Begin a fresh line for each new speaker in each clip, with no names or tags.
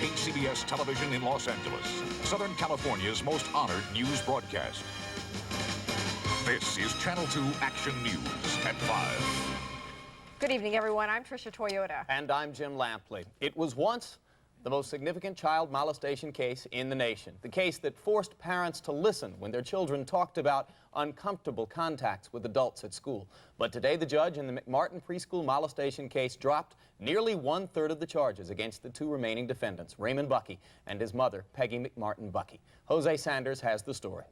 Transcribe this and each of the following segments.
KCBS Television in Los Angeles, Southern California's most honored news broadcast. This is Channel 2 Action News at 5.
Good evening, everyone. I'm Tricia Toyota.
And I'm Jim Lampley. It was once the most significant child molestation case in the nation. The case that forced parents to listen when their children talked about uncomfortable contacts with adults at school. But today, the judge in the McMartin preschool molestation case dropped nearly 1/3 of the charges against the two remaining defendants, Raymond Buckey and his mother, Peggy McMartin Buckey. Jose Sanders has the story.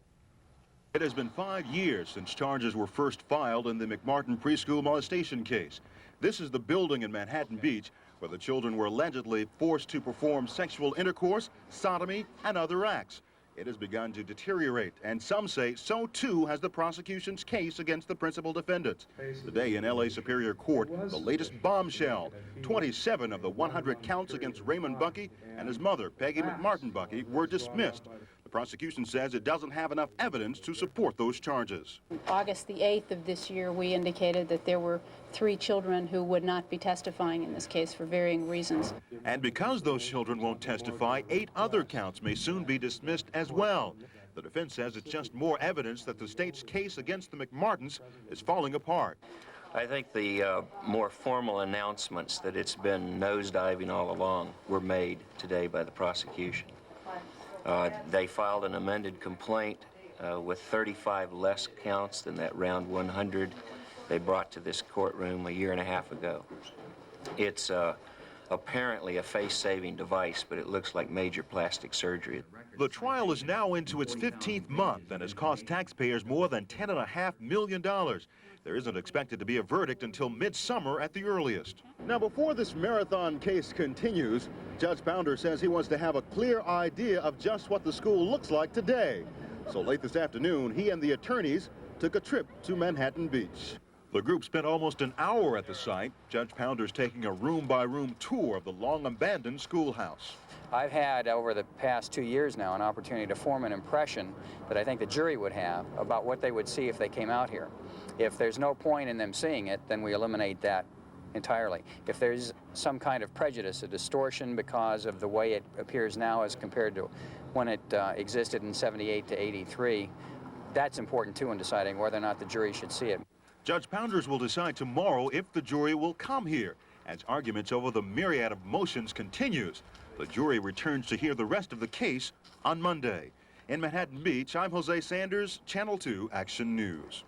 It has been 5 years since charges were first filed in the McMartin preschool molestation case. This is the building in Manhattan Beach where the children were allegedly forced to perform sexual intercourse, sodomy, and other acts. It has begun to deteriorate, and some say so too has the prosecution's case against the principal defendants. Today in L.A. Superior Court, the latest bombshell. 27 of the 100 counts against Raymond Buckey and his mother, Peggy McMartin Buckey, were dismissed. The prosecution says it doesn't have enough evidence to support those charges.
August the 8th of this year, we indicated that there were 3 children who would not be testifying in this case for varying reasons.
And because those children won't testify, 8 other counts may soon be dismissed as well. The defense says it's just more evidence that the state's case against the McMartins is falling apart.
I think the more formal announcements that it's been nosediving all along were made today by the prosecution. They filed an amended complaint with 35 less counts than that round 100 they brought to this courtroom a year and a half ago. It's apparently a face-saving device, but it looks like major plastic surgery.
The trial is now into its 15th month and has cost taxpayers more than $10.5 million. There isn't expected to be a verdict until midsummer at the earliest. Now, before this marathon case continues, Judge Pounder says he wants to have a clear idea of just what the school looks like today. So late this afternoon, he and the attorneys took a trip to Manhattan Beach. The group spent almost an hour at the site. Judge Pounder's taking a room-by-room tour of the long-abandoned schoolhouse.
I've had, over the past 2 years now, an opportunity to form an impression that I think the jury would have about what they would see if they came out here. If there's no point in them seeing it, then we eliminate that entirely. If there's some kind of prejudice, a distortion because of the way it appears now as compared to when it existed in 78 to 83, that's important too in deciding whether or not the jury should see it.
Judge Pounders will decide tomorrow if the jury will come here, as arguments over the myriad of motions continues. The jury returns to hear the rest of the case on Monday. In Manhattan Beach, I'm Jose Sanders, Channel 2 Action News.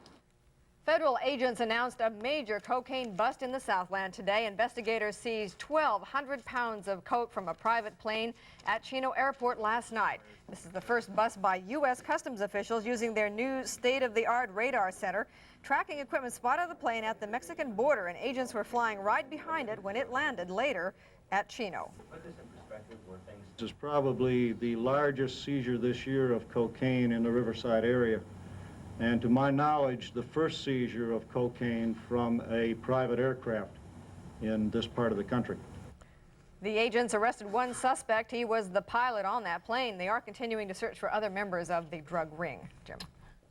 Federal agents announced a major cocaine bust in the Southland today. Investigators seized 1,200 pounds of coke from a private plane at Chino Airport last night. This is the first bust by U.S. Customs officials using their new state-of-the-art radar center. Tracking equipment spotted the plane at the Mexican border, and agents were flying right behind it when it landed later at Chino.
This is probably the largest seizure this year of cocaine in the Riverside area. And to my knowledge, the first seizure of cocaine from a private aircraft in this part of the country.
The agents arrested one suspect. He was the pilot on that plane. They are continuing to search for other members of the drug ring. Jim.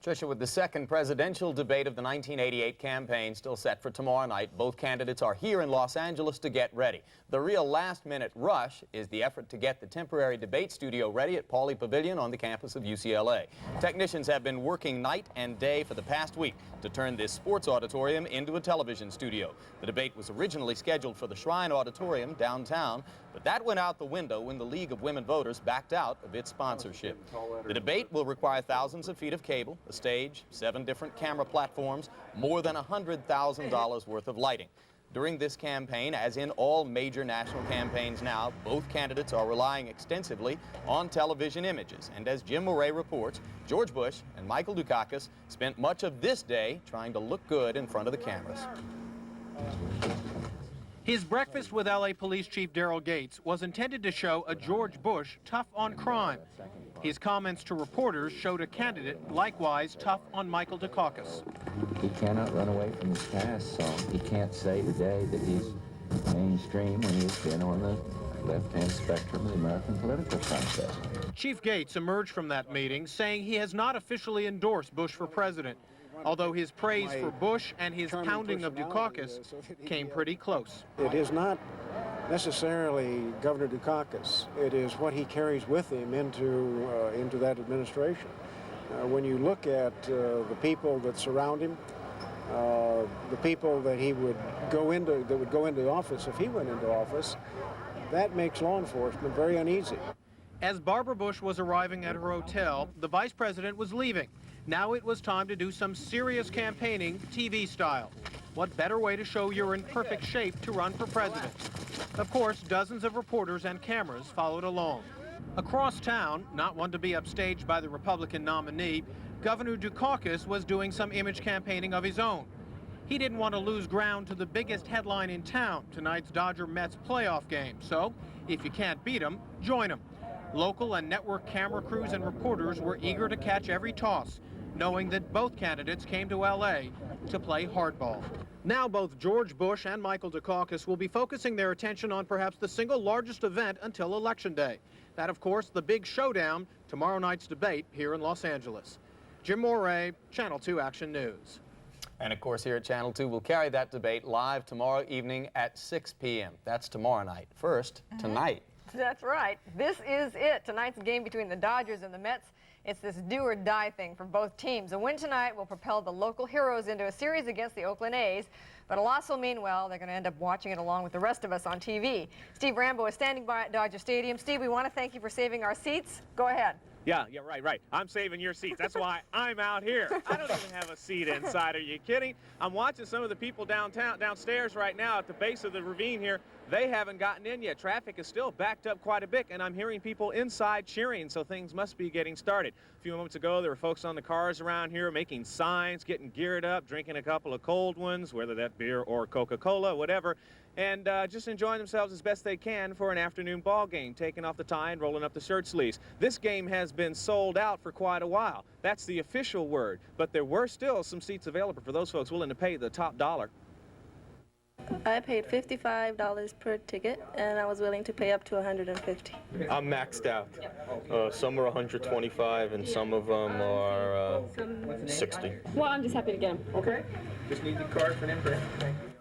Tricia, with the second presidential debate of the 1988 campaign still set for tomorrow night, both candidates are here in Los Angeles to get ready. The real last-minute rush is the effort to get the temporary debate studio ready at Pauley Pavilion on the campus of UCLA. Technicians have been working night and day for the past week to turn this sports auditorium into a television studio. The debate was originally scheduled for the Shrine Auditorium downtown, but that went out the window when the League of Women Voters backed out of its sponsorship. The debate will require thousands of feet of cable, a stage, 7 different camera platforms, more than $100,000 worth of lighting. During this campaign, as in all major national campaigns now, both candidates are relying extensively on television images. And as Jim Moret reports, George Bush and Michael Dukakis spent much of this day trying to look good in front of the cameras.
His breakfast with L.A. Police Chief Daryl Gates was intended to show a George Bush tough on crime. His comments to reporters showed a candidate likewise tough on Michael Dukakis.
He cannot run away from his past, so he can't say today that he's mainstream when he's been on the left-hand spectrum of the American political process.
Chief Gates emerged from that meeting saying he has not officially endorsed Bush for president, although his praise for Bush and his pounding of Dukakis came pretty close.
It is not necessarily Governor Dukakis. It is what he carries with him into that administration. When you look at the people that surround him, the people that would go into office if he went into office, that makes law enforcement very uneasy.
As Barbara Bush was arriving at her hotel, the vice president was leaving. Now it was time to do some serious campaigning, TV style. What better way to show you're in perfect shape to run for president? Of course, dozens of reporters and cameras followed along. Across town, not one to be upstaged by the Republican nominee, Governor Dukakis was doing some image campaigning of his own. He didn't want to lose ground to the biggest headline in town, tonight's Dodger-Mets playoff game. So, if you can't beat them, join them. Local and network camera crews and reporters were eager to catch every toss, knowing that both candidates came to L.A. to play hardball. Now both George Bush and Michael Dukakis will be focusing their attention on perhaps the single largest event until Election Day. That, of course, the big showdown, tomorrow night's debate here in Los Angeles. Jim Moray, Channel 2 Action News.
And of course, here at Channel 2, we'll carry that debate live tomorrow evening at 6 p.m. That's tomorrow night. First, tonight.
That's right. This is it. Tonight's game between the Dodgers and the Mets. It's this do-or-die thing for both teams. A win tonight will propel the local heroes into a series against the Oakland A's, but a loss will mean, well, they're going to end up watching it along with the rest of us on TV. Steve Rambo is standing by at Dodger Stadium. Steve, we want to thank you for saving our seats. Go ahead.
Yeah, right. I'm saving your seats. That's why I'm out here. I don't even have a seat inside. Are you kidding? I'm watching some of the people downstairs right now at the base of the ravine here. They haven't gotten in yet. Traffic is still backed up quite a bit, and I'm hearing people inside cheering, so things must be getting started. A few moments ago, there were folks on the cars around here making signs, getting geared up, drinking a couple of cold ones, whether that beer or Coca-Cola, whatever, and just enjoying themselves as best they can for an afternoon ball game, taking off the tie and rolling up the shirt sleeves. This game has been sold out for quite a while. That's the official word, but there were still some seats available for those folks willing to pay the top dollar.
I paid $55 per ticket, and I was willing to pay up to $150.
I'm maxed out. Some are 125, and some of them are 60.
Well, I'm just happy to get them.
Okay. Just need the card for an imprint.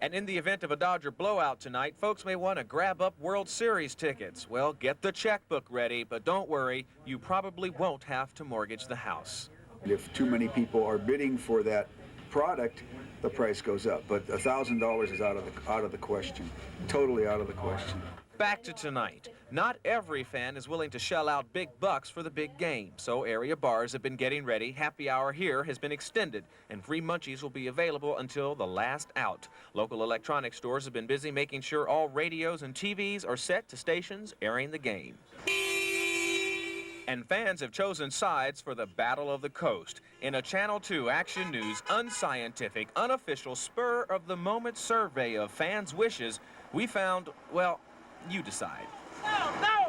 And in the event of a Dodger blowout tonight, folks may want to grab up World Series tickets. Well, get the checkbook ready, but don't worry, you probably won't have to mortgage the house.
If too many people are bidding for that product, the price goes up. But $1,000 is out of the question, totally out of the question.
Back to tonight. Not every fan is willing to shell out big bucks for the big game, so area bars have been getting ready. Happy hour here has been extended, and free munchies will be available until the last out. Local electronics stores have been busy making sure all radios and TVs are set to stations airing the game. And fans have chosen sides for the Battle of the Coast. In a Channel 2 Action News unscientific, unofficial, spur-of-the-moment survey of fans' wishes, we found, well, you decide. No,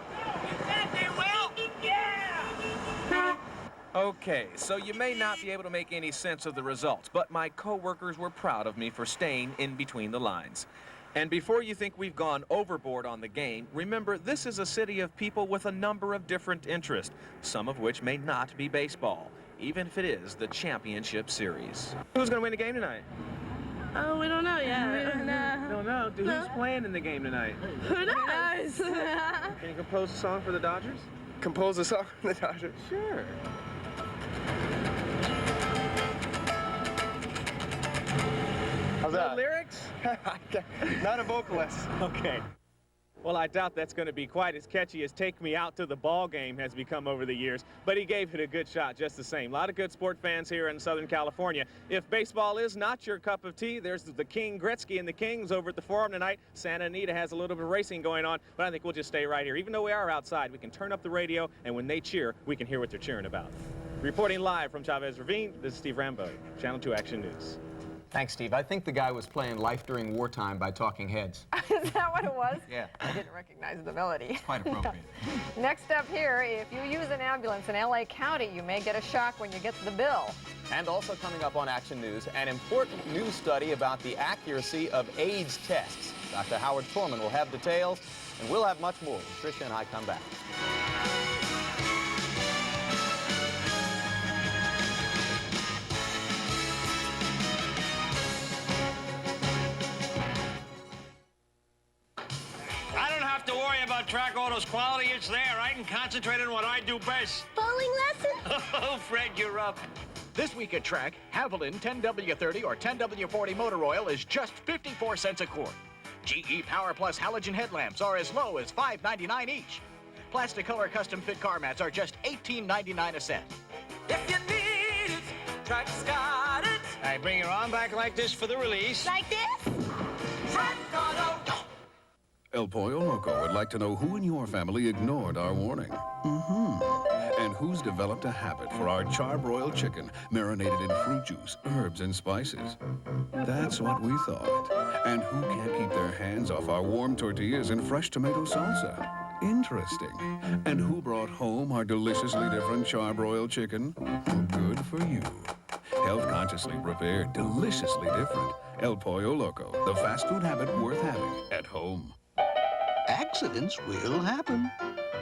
you said they will, yeah! Okay, so you may not be able to make any sense of the results, but my co-workers were proud of me for staying in between the lines. And before you think we've gone overboard on the game, remember this is a city of people with a number of different interests, some of which may not be baseball, even if it is the championship series. Who's going to win the game tonight?
Oh, we don't know yet.
Don't know. Who's playing in the game tonight?
Who knows?
Can you compose a song for the Dodgers?
Compose a song for the Dodgers?
Sure.
How's that?
No lyrics?
Not a vocalist.
Okay. Well, I doubt that's going to be quite as catchy as Take Me Out to the Ball Game has become over the years, but he gave it a good shot just the same. A lot of good sport fans here in Southern California. If baseball is not your cup of tea, there's the King Gretzky and the Kings over at the Forum tonight. Santa Anita has a little bit of racing going on, but I think we'll just stay right here. Even though we are outside, we can turn up the radio, and when they cheer, we can hear what they're cheering about. Reporting live from Chavez Ravine, this is Steve Rambo, Channel 2 Action News.
Thanks, Steve. I think the guy was playing Life During Wartime by Talking Heads.
Is that what it was?
Yeah.
I didn't recognize the melody.
Quite appropriate.
Next up here, if you use an ambulance in L.A. County, you may get a shock when you get the bill.
And also coming up on Action News, an important new study about the accuracy of AIDS tests. Dr. Howard Torman will have details, and we'll have much more when Tricia and I come back.
I don't track all those quality hits there. I can concentrate on what I do best.
Bowling lesson?
Oh, Fred, you're up.
This week at Track, Haviland 10W30 or 10W40 motor oil is just 54 cents a quart. GE Power Plus halogen headlamps are as low as $5.99 each. Plastic Color custom fit car mats are just $18.99 a set.
If you need it, Track's got it.
All right, bring your arm back like this for the release.
Like this?
Track Auto.
El Pollo Loco would like to know who in your family ignored our warning. And who's developed a habit for our charbroiled chicken marinated in fruit juice, herbs, and spices. That's what we thought. And who can't keep their hands off our warm tortillas and fresh tomato salsa? Interesting. And who brought home our deliciously different charbroiled chicken? Good for you. Health consciously prepared, deliciously different. El Pollo Loco, the fast food habit worth having at home.
Accidents will happen.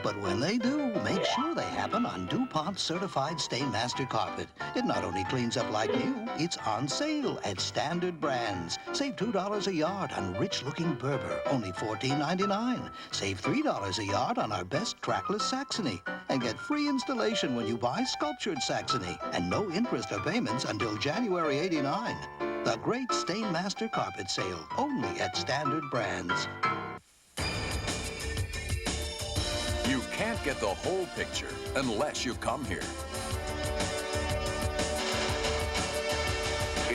But when they do, make sure they happen on DuPont Certified Stainmaster Carpet. It not only cleans up like new, it's on sale at standard brands. Save $2 a yard on rich-looking Berber, only $14.99. Save $3 a yard on our best trackless Saxony. And get free installation when you buy sculptured Saxony. And no interest or payments until January '89. The great Stainmaster Carpet sale, only at standard brands.
You can't get the whole picture unless you come here.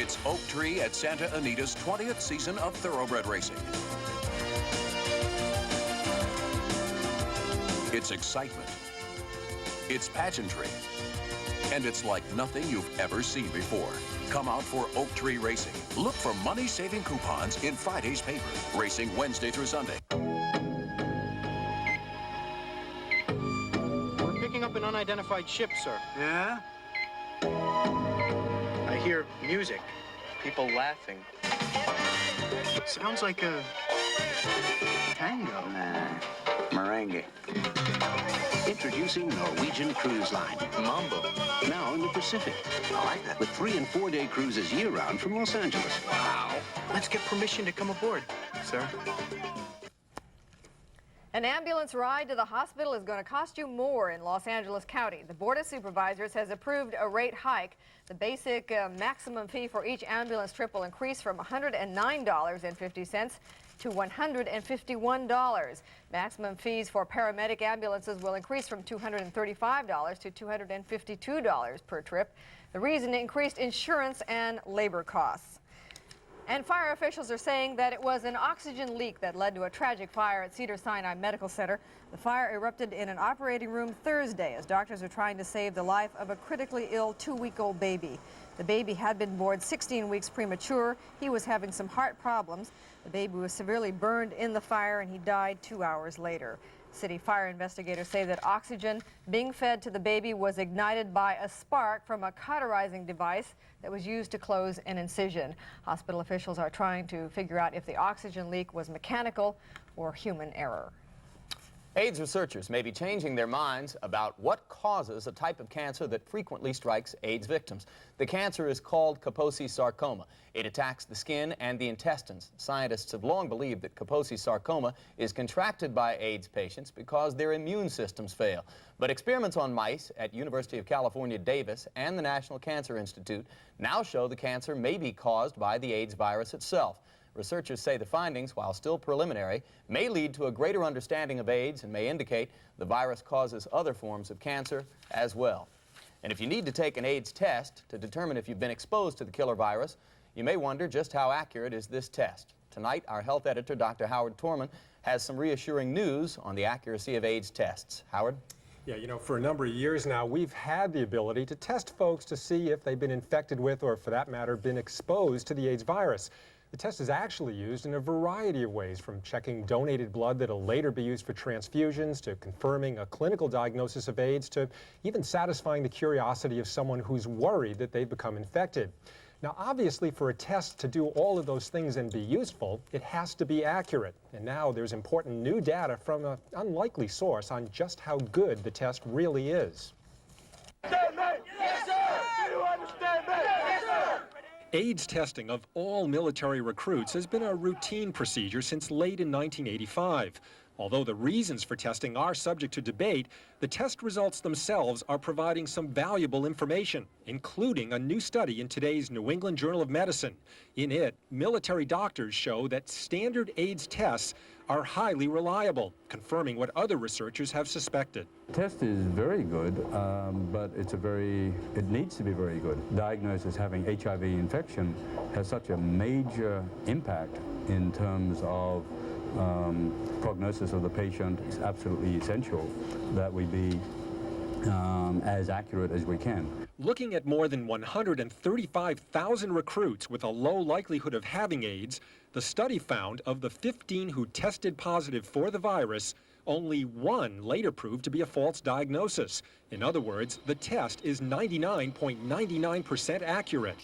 It's Oak Tree at Santa Anita's 20th season of thoroughbred racing. It's excitement. It's pageantry. And it's like nothing you've ever seen before. Come out for Oak Tree Racing. Look for money-saving coupons in Friday's paper. Racing Wednesday through Sunday.
Up an unidentified ship, sir.
Yeah?
I hear music, people laughing. Sounds like a tango.
Merengue.
Introducing Norwegian Cruise Line.
Mambo.
Now in the Pacific. I like that. With 3- and 4-day cruises year-round from Los Angeles.
Wow. Let's get permission to come aboard, sir.
An ambulance ride to the hospital is going to cost you more in Los Angeles County. The Board of Supervisors has approved a rate hike. The basic maximum fee for each ambulance trip will increase from $109.50 to $151. Maximum fees for paramedic ambulances will increase from $235 to $252 per trip. The reason: increased insurance and labor costs. And fire officials are saying that it was an oxygen leak that led to a tragic fire at Cedars-Sinai Medical Center. The fire erupted in an operating room Thursday as doctors are trying to save the life of a critically ill 2-week-old baby. The baby had been born 16 weeks premature. He was having some heart problems. The baby was severely burned in the fire and he died 2 hours later. City fire investigators say that oxygen being fed to the baby was ignited by a spark from a cauterizing device that was used to close an incision. Hospital officials are trying to figure out if the oxygen leak was mechanical or human error.
AIDS researchers may be changing their minds about what causes a type of cancer that frequently strikes AIDS victims. The cancer is called Kaposi sarcoma. It attacks the skin and the intestines. Scientists have long believed that Kaposi sarcoma is contracted by AIDS patients because their immune systems fail. But experiments on mice at University of California, Davis and the National Cancer Institute now show the cancer may be caused by the AIDS virus itself. Researchers say the findings, while still preliminary, may lead to a greater understanding of AIDS and may indicate the virus causes other forms of cancer as well. And if you need to take an AIDS test to determine if you've been exposed to the killer virus, you may wonder just how accurate is this test. Tonight, our health editor, Dr. Howard Torman, has some reassuring news on the accuracy of AIDS tests. Howard?
Yeah, you know, for a number of years now, we've had the ability to test folks to see if they've been infected with, or for that matter, been exposed to the AIDS virus. The test is actually used in a variety of ways, from checking donated blood that'll later be used for transfusions, to confirming a clinical diagnosis of AIDS, to even satisfying the curiosity of someone who's worried that they've become infected. Now, obviously, for a test to do all of those things and be useful, it has to be accurate. And now there's important new data from an unlikely source on just how good the test really is.
Understand me? Yes, sir! Do you understand me? Yes, sir!
AIDS testing of all military recruits has been a routine procedure since late in 1985. Although the reasons for testing are subject to debate, the test results themselves are providing some valuable information, including a new study in today's New England Journal of Medicine. In it, military doctors show that standard AIDS tests are highly reliable, confirming what other researchers have suspected.
The test is very good, but it needs to be very good. Diagnosis having HIV infection has such a major impact in terms of prognosis of the patient. It's absolutely essential that we be as accurate as we can.
Looking at more than 135,000 recruits with a low likelihood of having AIDS, the study found of the 15 who tested positive for the virus, only one later proved to be a false diagnosis. In other words, the test is 99.99% accurate.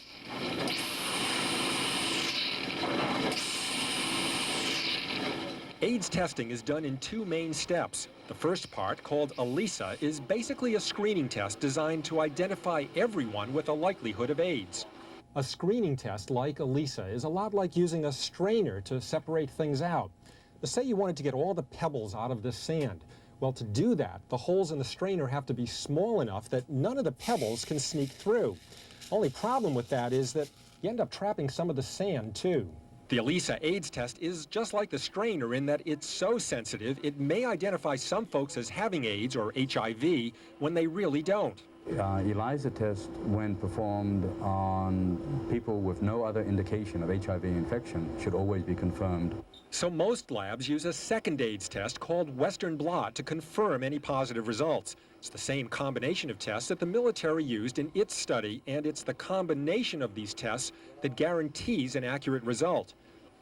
AIDS testing is done in two main steps. The first part, called ELISA, is basically a screening test designed to identify everyone with a likelihood of AIDS. A screening test like ELISA is a lot like using a strainer to separate things out. Let's say you wanted to get all the pebbles out of the sand. Well, to do that, the holes in the strainer have to be small enough that none of the pebbles can sneak through. Only problem with that is that you end up trapping some of the sand, too. The ELISA AIDS test is just like the strainer in that it's so sensitive, it may identify some folks as having AIDS or HIV when they really don't.
ELISA test, when performed on people with no other indication of HIV infection, should always be confirmed.
So most labs use a second AIDS test called Western blot to confirm any positive results. It's the same combination of tests that the military used in its study, and it's the combination of these tests that guarantees an accurate result.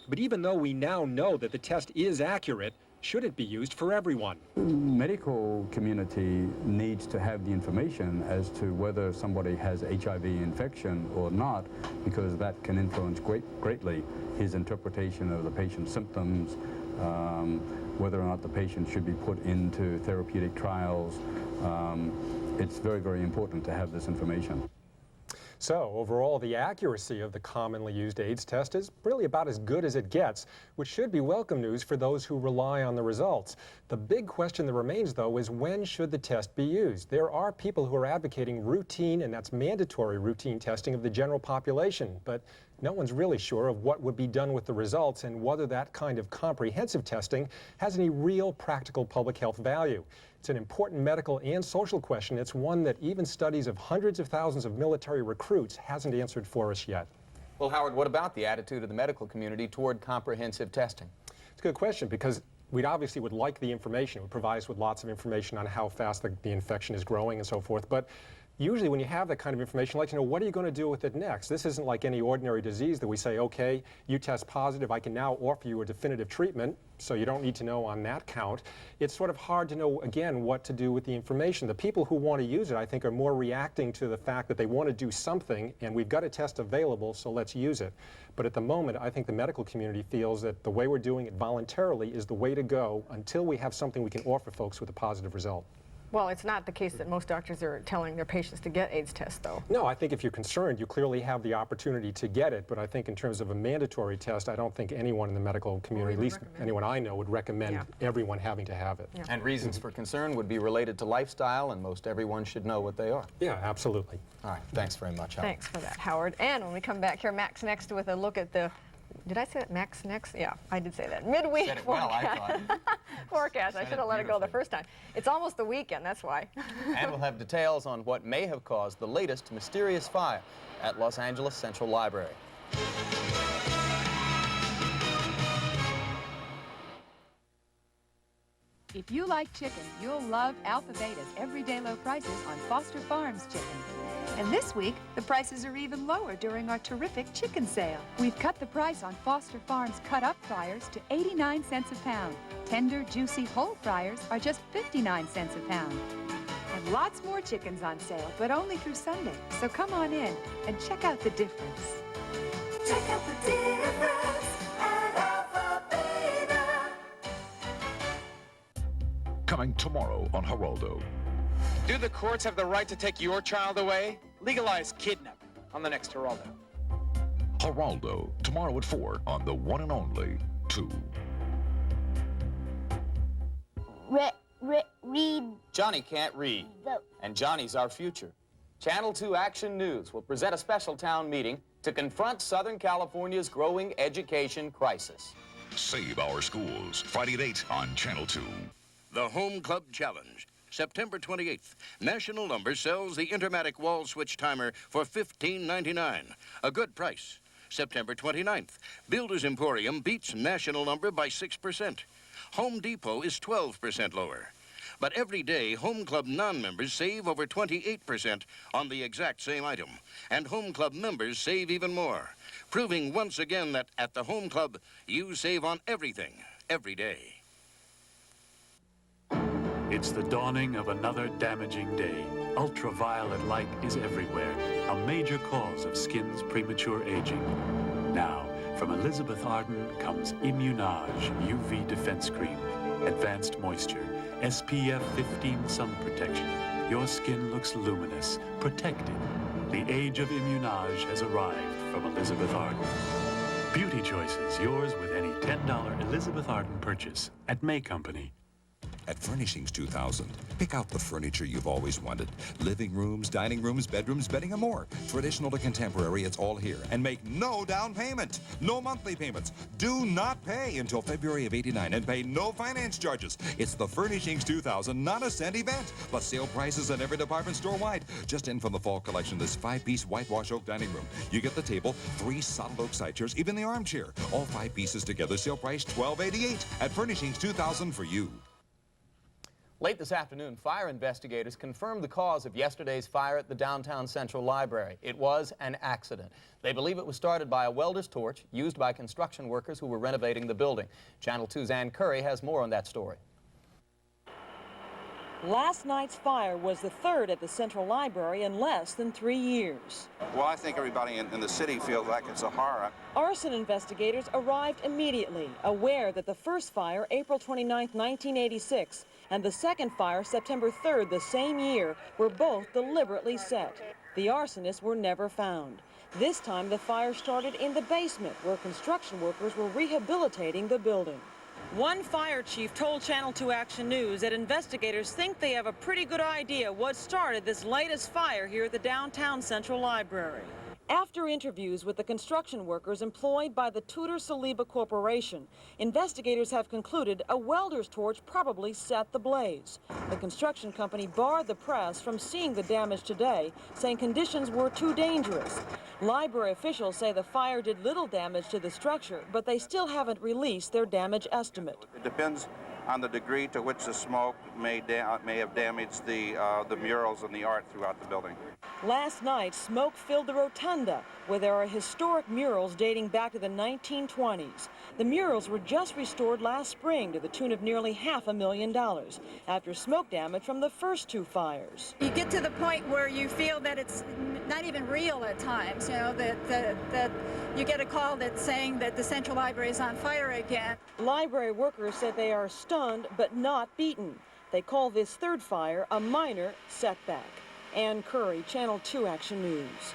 But even though we now know that the test is accurate, should it be used for everyone?
The medical community needs to have the information as to whether somebody has HIV infection or not, because that can influence greatly his interpretation of the patient's symptoms, whether or not the patient should be put into therapeutic trials. It's very, very important to have this information.
So overall, the accuracy of the commonly used AIDS test is really about as good as it gets, which should be welcome news for those who rely on the results. The big question that remains, though, is when should the test be used? There are people who are advocating routine, and that's mandatory routine testing of the general population, but no one's really sure of what would be done with the results and whether that kind of comprehensive testing has any real practical public health value. It's an important medical and social question. It's one that even studies of hundreds of thousands of military recruits hasn't answered for us yet.
Well, Howard, what about the attitude of the medical community toward comprehensive testing?
It's a good question, because we obviously would like the information. It would provide us with lots of information on how fast the infection is growing and so forth. But usually when you have that kind of information, I'd like to know, what are you going to do with it next? This isn't like any ordinary disease that we say, okay, you test positive, I can now offer you a definitive treatment, so you don't need to know on that count. It's sort of hard to know, again, what to do with the information. The people who want to use it, I think, are more reacting to the fact that they want to do something, and we've got a test available, so let's use it. But at the moment, I think the medical community feels that the way we're doing it voluntarily is the way to go until we have something we can offer folks with a positive result.
Well, it's not the case that most doctors are telling their patients to get AIDS tests, though.
No, I think if you're concerned, you clearly have the opportunity to get it. But I think in terms of a mandatory test, I don't think anyone in the medical community, at least anyone I know, would recommend everyone having to have it.
Yeah.
And reasons for concern would be related to lifestyle, and most everyone should know what they are.
Yeah, absolutely.
All right, thanks very much, Howard.
Thanks for that, Howard. And when we come back here, Max next with a look at the... Did I say that, Max next? Yeah, I did say that. Midweek
said it well, I
forecast. Forecast. I should have let it go the first time. It's almost the weekend, that's why.
And we'll have details on what may have caused the latest mysterious fire at Los Angeles Central Library.
If you like chicken, you'll love Alpha Beta's everyday low prices on Foster Farms chicken. And this week, the prices are even lower during our terrific chicken sale. We've cut the price on Foster Farms cut-up fryers to 89 cents a pound. Tender, juicy whole fryers are just 59 cents a pound. And lots more chickens on sale, but only through Sunday. So come on in and check out the difference.
Check out the difference at Alpha Beta.
Coming tomorrow on Geraldo.
Do the courts have the right to take your child away? Legalize kidnapping on the next Geraldo.
Geraldo, tomorrow at 4 on the one and only 2.
read.
Johnny can't read, and Johnny's our future. Channel 2 Action News will present a special town meeting to confront Southern California's growing education crisis.
Save our schools. Friday at 8 on Channel 2.
The Home Club Challenge. September 28th, National Lumber sells the Intermatic wall switch timer for $15.99. A good price. September 29th, Builders Emporium beats National Lumber by 6%. Home Depot is 12% lower. But every day, Home Club non-members save over 28% on the exact same item. And Home Club members save even more, proving once again that at the Home Club, you save on everything, every day.
It's the dawning of another damaging day. Ultraviolet light is everywhere, a major cause of skin's premature aging. Now, from Elizabeth Arden comes Immunage UV Defense Cream. Advanced moisture, SPF 15 sun protection. Your skin looks luminous, protected. The age of Immunage has arrived from Elizabeth Arden. Beauty choices, yours with any $10 Elizabeth Arden purchase at May Company.
At Furnishings 2000, pick out the furniture you've always wanted. Living rooms, dining rooms, bedrooms, bedding, and more. Traditional to contemporary, it's all here. And make no down payment. No monthly payments. Do not pay until February of '89 and pay no finance charges. It's the Furnishings 2000, not a cent event. Plus sale prices at every department store wide. Just in from the fall collection, this 5-piece whitewash oak dining room. You get the table, 3 solid oak side chairs, even the armchair. All 5 pieces together, sale price $12.88 at Furnishings 2000 for you.
Late this afternoon, fire investigators confirmed the cause of yesterday's fire at the downtown Central Library. It was an accident. They believe it was started by a welder's torch used by construction workers who were renovating the building. Channel 2's Ann Curry has more on that story.
Last night's fire was the third at the Central Library in less than 3 years.
Well, I think everybody in the city feels like it's a horror.
Arson investigators arrived immediately, aware that the first fire, April 29, 1986, and the second fire, September 3rd, the same year, were both deliberately set. The arsonists were never found. This time, the fire started in the basement, where construction workers were rehabilitating the building. One fire chief told Channel 2 Action News that investigators think they have a pretty good idea what started this latest fire here at the downtown Central Library. After interviews with the construction workers employed by the Tudor-Saliba Corporation, investigators have concluded a welder's torch probably set the blaze. The construction company barred the press from seeing the damage today, saying conditions were too dangerous. Library officials say the fire did little damage to the structure, but they still haven't released their damage estimate.
It depends on the degree to which the smoke may have damaged the murals and the art throughout the building.
Last night, smoke filled the rotunda, where there are historic murals dating back to the 1920s. The murals were just restored last spring to the tune of nearly $500,000 after smoke damage from the first 2 fires.
You get to the point where you feel that it's not even real at times, you know, that you get a call that's saying that the Central Library is on fire again.
Library workers said they are stunned but not beaten. They call this third fire a minor setback. Ann Curry, Channel 2 Action News.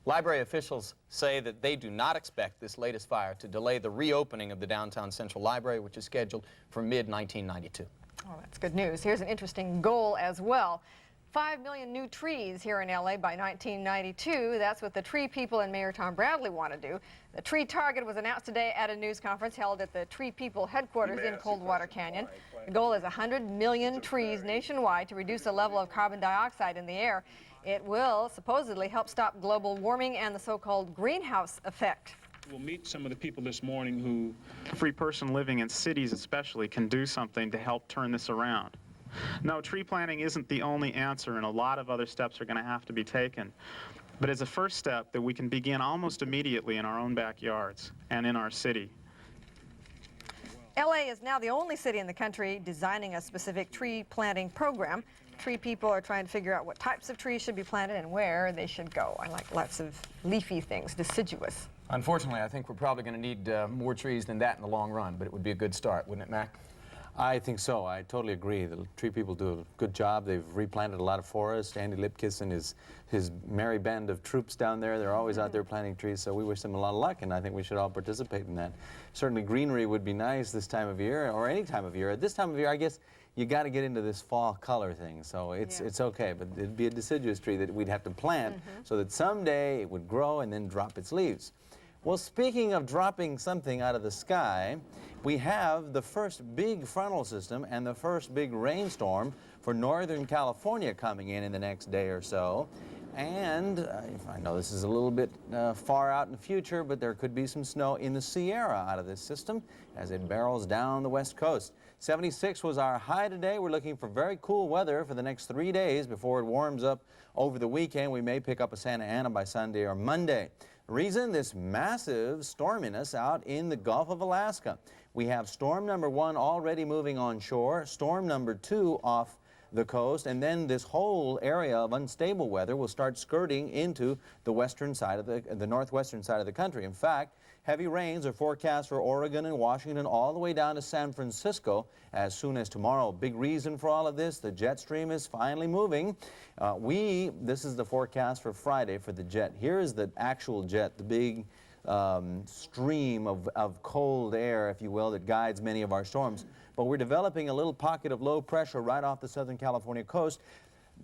Library officials say that they do not expect this latest fire to delay the reopening of the downtown Central Library, which is scheduled for mid-1992.
Oh, that's good news. Here's an interesting goal as well. 5 million new trees here in LA by 1992. That's what the tree people and Mayor Tom Bradley want to do. The tree target was announced today at a news conference held at the Tree People headquarters in Coldwater Canyon. The goal is 100 million trees nationwide to reduce the level of carbon dioxide in the air. It will supposedly help stop global warming and the so-called greenhouse effect.
We'll meet some of the people this morning who, a free person living in cities especially, can do something to help turn this around. No, tree planting isn't the only answer, and a lot of other steps are going to have to be taken. But as a first step that we can begin almost immediately in our own backyards and in our city.
LA is now the only city in the country designing a specific tree planting program. Tree people are trying to figure out what types of trees should be planted and where they should go. I like lots of leafy things, deciduous.
Unfortunately, I think we're probably going to need more trees than that in the long run, but it would be a good start, wouldn't it, Mac?
I think so. I totally agree. The tree people do a good job. They've replanted a lot of forests. Andy Lipkiss and his merry band of troops down there, they're always out there planting trees, so we wish them a lot of luck, and I think we should all participate in that. Certainly greenery would be nice this time of year, or any time of year. At this time of year, I guess you got to get into this fall color thing, so it's okay. But it'd be a deciduous tree that we'd have to plant so that someday it would grow and then drop its leaves. Well, speaking of dropping something out of the sky, we have the first big frontal system and the first big rainstorm for Northern California coming in the next day or so. And I know this is a little bit far out in the future, but there could be some snow in the Sierra out of this system as it barrels down the west coast. 76 was our high today. We're looking for very cool weather for the next 3 days before it warms up over the weekend. We may pick up a Santa Ana by Sunday or Monday. Reason, this massive storminess out in the Gulf of Alaska. We have storm number 1 already moving on shore, storm number 2 off the coast, and then this whole area of unstable weather will start skirting into the western side of the northwestern side of the country. In fact, heavy rains are forecast for Oregon and Washington all the way down to San Francisco as soon as tomorrow. Big reason for all of this, the jet stream is finally moving. This is the forecast for Friday for the jet. Here is the actual jet, the big stream of cold air, if you will, that guides many of our storms. But we're developing a little pocket of low pressure right off the Southern California coast.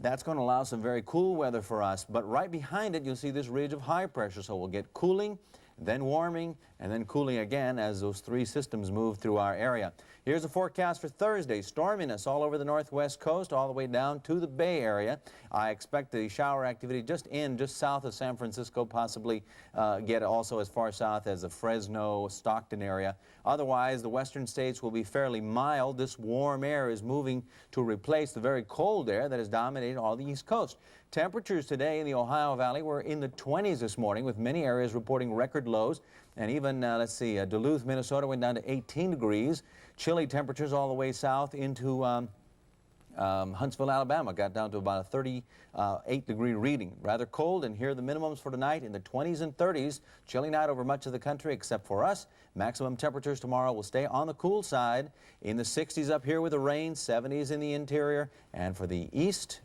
That's going to allow some very cool weather for us. But right behind it, you'll see this ridge of high pressure. So we'll get cooling, then warming, and then cooling again as those 3 systems move through our area. Here's a forecast for Thursday. Storminess all over the northwest coast, all the way down to the Bay Area. I expect the shower activity just south of San Francisco, possibly get also as far south as the Fresno, Stockton area. Otherwise, the western states will be fairly mild. This warm air is moving to replace the very cold air that has dominated all the East Coast. Temperatures today in the Ohio Valley were in the 20s this morning, with many areas reporting record lows. And even, let's see, Duluth, Minnesota went down to 18 degrees. Chilly temperatures all the way south into Huntsville, Alabama, got down to about a 38-degree reading. Rather cold, and here are the minimums for tonight in the 20s and 30s. Chilly night over much of the country except for us. Maximum temperatures tomorrow will stay on the cool side. In the 60s up here with the rain, 70s in the interior. And for the east,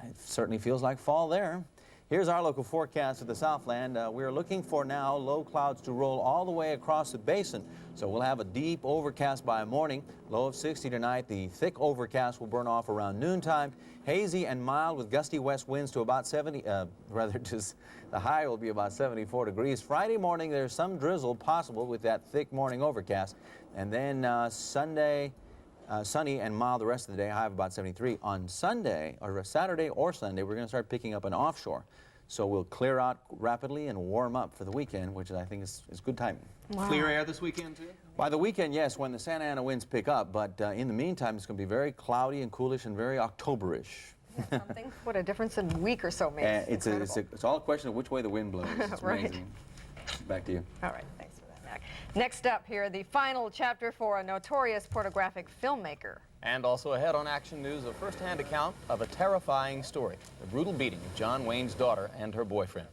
it certainly feels like fall there. Here's our local forecast for the Southland. We're looking for now low clouds to roll all the way across the basin. So we'll have a deep overcast by morning, low of 60 tonight. The thick overcast will burn off around noontime. Hazy and mild with gusty west winds to about 70, the high will be about 74 degrees. Friday morning, there's some drizzle possible with that thick morning overcast. And then Sunday, sunny and mild the rest of the day, high of about 73. On Sunday, or Saturday or Sunday, we're going to start picking up an offshore. So we'll clear out rapidly and warm up for the weekend, which I think is good timing.
Wow. Clear air this weekend, too?
By the weekend, yes, when the Santa Ana winds pick up. But in the meantime, it's going to be very cloudy and coolish and very October-ish.
Something. What a difference in a week or so makes.
It's all a question of which way the wind blows. It's
right.
amazing. Back to you.
All right, thanks for that, Mac. Next up here, the final chapter for a notorious pornographic filmmaker.
And also ahead on Action News, a first-hand account of a terrifying story, the brutal beating of John Wayne's daughter and her boyfriend.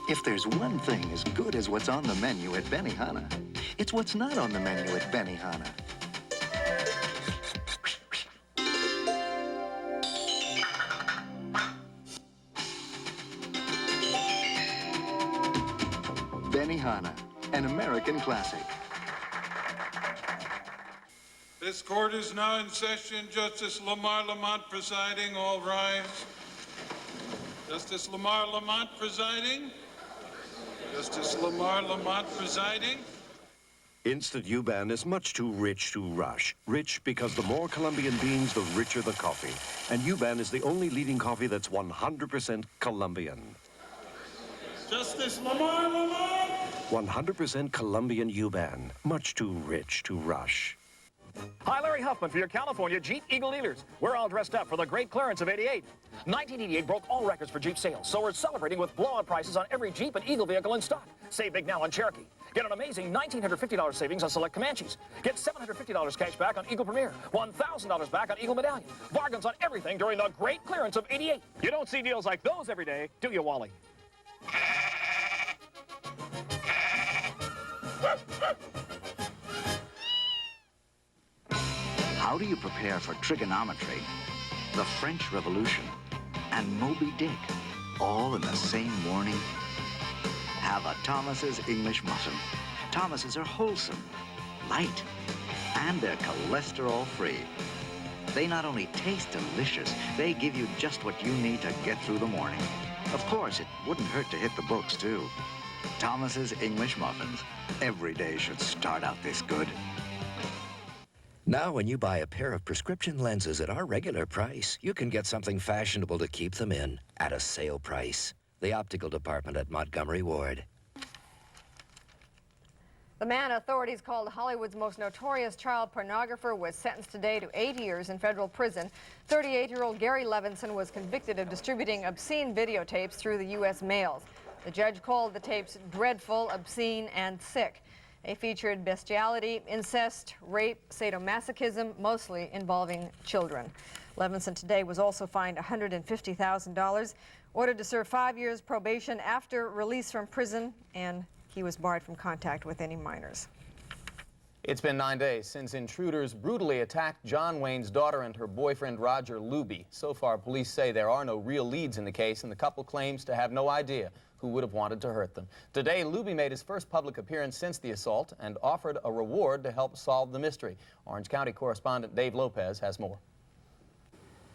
If there's one thing as good as what's on the menu at Benihana, it's what's not on the menu at Benihana. Benihana, an American classic.
This court is now in session. Justice Lamar Lamont presiding. All rise. Justice Lamar Lamont presiding. Justice Lamar Lamont presiding.
Instant U-Ban is much too rich to rush. Rich because the more Colombian beans, the richer the coffee. And U-Ban is the only leading coffee that's 100% Colombian.
Justice Lamar Lamont.
100% Colombian U-Ban. Much too rich to rush.
Hi, Larry Huffman for your California Jeep Eagle dealers. We're all dressed up for the great clearance of '88. 1988 broke all records for Jeep sales, so we're celebrating with blowout prices on every Jeep and Eagle vehicle in stock. Save big now on Cherokee. Get an amazing $1,950 savings on select Comanches. Get $750 cash back on Eagle Premier. $1,000 back on Eagle Medallion. Bargains on everything during the great clearance of '88. You don't see deals like those every day, do you, Wally?
How
How do you prepare for trigonometry, the French Revolution, and Moby Dick, all in the same morning? Have a Thomas's English muffin. Thomas's are wholesome, light, and they're cholesterol-free. They not only taste delicious, they give you just what you need to get through the morning. Of course, it wouldn't hurt to hit the books, too. Thomas's English muffins. Every day should start out this good.
Now, when you buy a pair of prescription lenses at our regular price, you can get something fashionable to keep them in at a sale price. The optical department at Montgomery Ward.
The man authorities called Hollywood's most notorious child pornographer was sentenced today to 8 years in federal prison. 38-year-old Gary Levinson was convicted of distributing obscene videotapes through the U.S. mails. The judge called the tapes dreadful, obscene, and sick. They featured bestiality, incest, rape, sadomasochism, mostly involving children. Levinson today was also fined $150,000, ordered to serve 5 years probation after release from prison, and he was barred from contact with any minors.
It's been 9 days since intruders brutally attacked John Wayne's daughter and her boyfriend Roger Luby. So far, police say there are no real leads in the case, and the couple claims to have no idea who would have wanted to hurt them. Today, Luby made his first public appearance since the assault and offered a reward to help solve the mystery. Orange County correspondent Dave Lopez has more.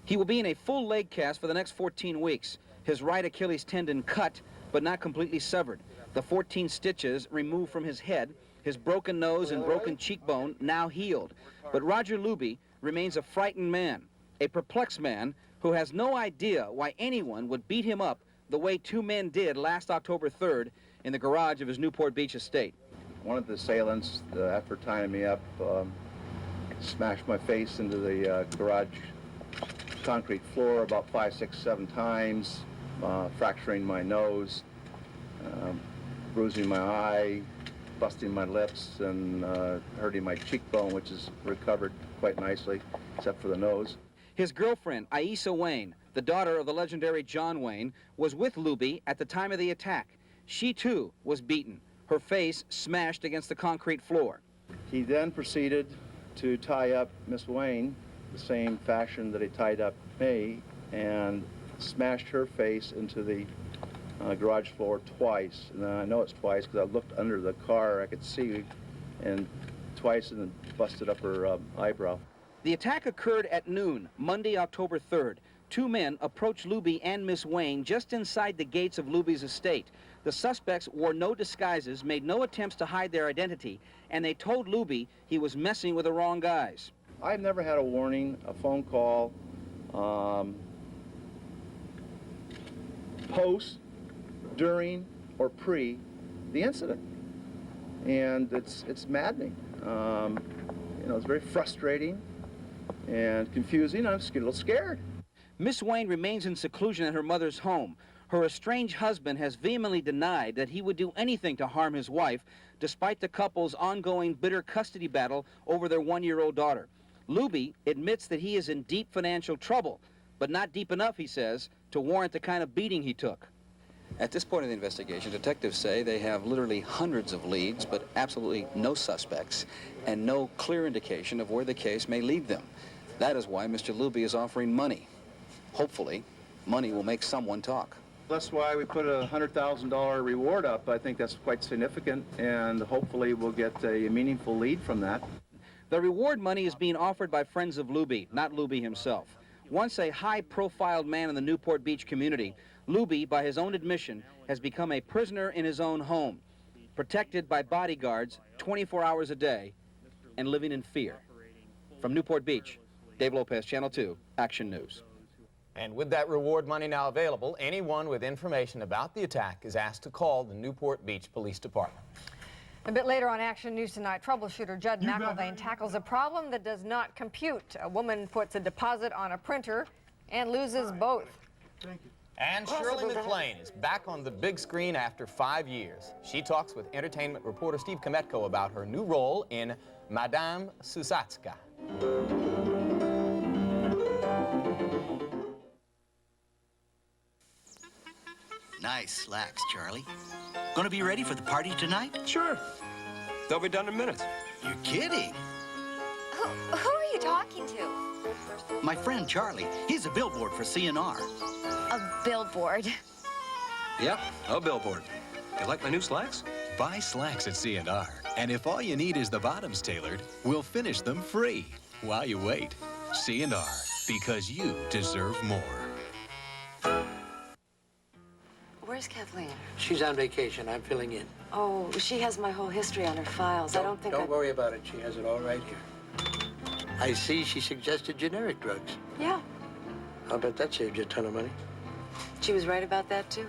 He will be in a full leg cast for the next 14 weeks. His right Achilles tendon cut, but not completely severed. The 14 stitches removed from his head, his broken nose and broken cheekbone now healed. But Roger Luby remains a frightened man, a perplexed man who has no idea why anyone would beat him up the way two men did last October 3rd in the garage of his Newport Beach estate.
One of the assailants, after tying me up, smashed my face into the garage concrete floor about 5, 6, 7 times, fracturing my nose, bruising my eye, busting my lips, and hurting my cheekbone, which is recovered quite nicely, except for the nose.
His girlfriend, Aisa Wayne, the daughter of the legendary John Wayne, was with Luby at the time of the attack. She, too, was beaten, her face smashed against the concrete floor.
He then proceeded to tie up Miss Wayne the same fashion that he tied up me, and smashed her face into the garage floor twice. And I know it's twice because I looked under the car, I could see, and twice, and then busted up her eyebrow.
The attack occurred at noon, Monday, October 3rd. Two men approached Luby and Miss Wayne just inside the gates of Luby's estate. The suspects wore no disguises, made no attempts to hide their identity, and they told Luby he was messing with the wrong guys.
I've never had a warning, a phone call, post, during, or pre the incident. And it's maddening. You know, it's very frustrating and confusing. I'm a little scared.
Miss Wayne remains in seclusion at her mother's home. Her estranged husband has vehemently denied that he would do anything to harm his wife, despite the couple's ongoing bitter custody battle over their 1-year-old daughter. Luby admits that he is in deep financial trouble, but not deep enough, he says, to warrant the kind of beating he took.
At this point in the investigation, detectives say they have literally hundreds of leads, but absolutely no suspects, and no clear indication of where the case may lead them. That is why Mr. Luby is offering money. Hopefully, money will make someone talk.
That's why we put a $100,000 reward up. I think that's quite significant, and hopefully we'll get a meaningful lead from that.
The reward money is being offered by friends of Luby, not Luby himself. Once a high-profile man in the Newport Beach community, Luby, by his own admission, has become a prisoner in his own home, protected by bodyguards 24 hours a day, and living in fear. From Newport Beach, Dave Lopez, Channel 2, Action News.
And with that reward money now available, anyone with information about the attack is asked to call the Newport Beach Police Department.
A bit later on Action News Tonight, troubleshooter Judd McElvain tackles a problem that does not compute. A woman puts a deposit on a printer and loses both.
Thank you. And Shirley MacLaine is back on the big screen after 5 years. She talks with entertainment reporter Steve Kometko about her new role in Madame Susatska.
Nice slacks, Charlie. Gonna be ready for the party tonight?
Sure. They'll be done in minutes.
You're kidding.
Who are
are you talking to?
My friend Charlie. He's a billboard for CNR.
A billboard.
Yep, a billboard. You like my new slacks? Buy slacks at CNR, and if all you need is the bottoms tailored, we'll finish them free while you wait. CNR, because you deserve more.
Where's Kathleen?
She's on vacation. I'm filling in.
Oh, she has my whole history on her files. I don't think
Don't worry about it. She has it all right here. I see she suggested generic drugs.
Yeah,
I'll bet that saved you a ton of money.
she was right about that, too.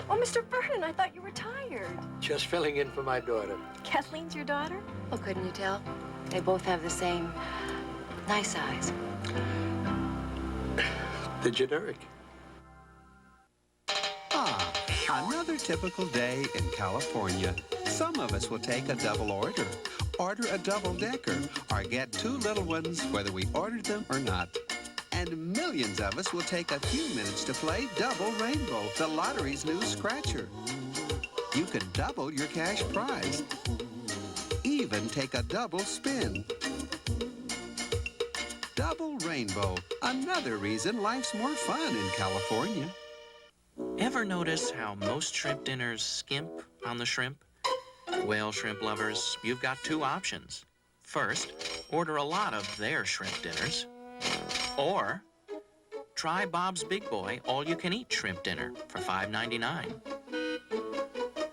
Oh, Mr. Vernon, I thought you were tired.
Just filling in for my daughter.
Kathleen's your daughter?
Oh, couldn't you tell? They both have the same nice eyes.
The generic.
Ah, another typical day in California. Some of us will take a double order a double-decker, or get two little ones whether we ordered them or not. And millions of us will take a few minutes to play Double Rainbow, the lottery's new scratcher. You can double your cash prize. Even take a double spin. Double Rainbow, another reason life's more fun in California.
Ever notice how most shrimp dinners skimp on the shrimp? Well, shrimp lovers, you've got two options. First, order a lot of their shrimp dinners. Or try Bob's Big Boy all-you-can-eat shrimp dinner for $5.99.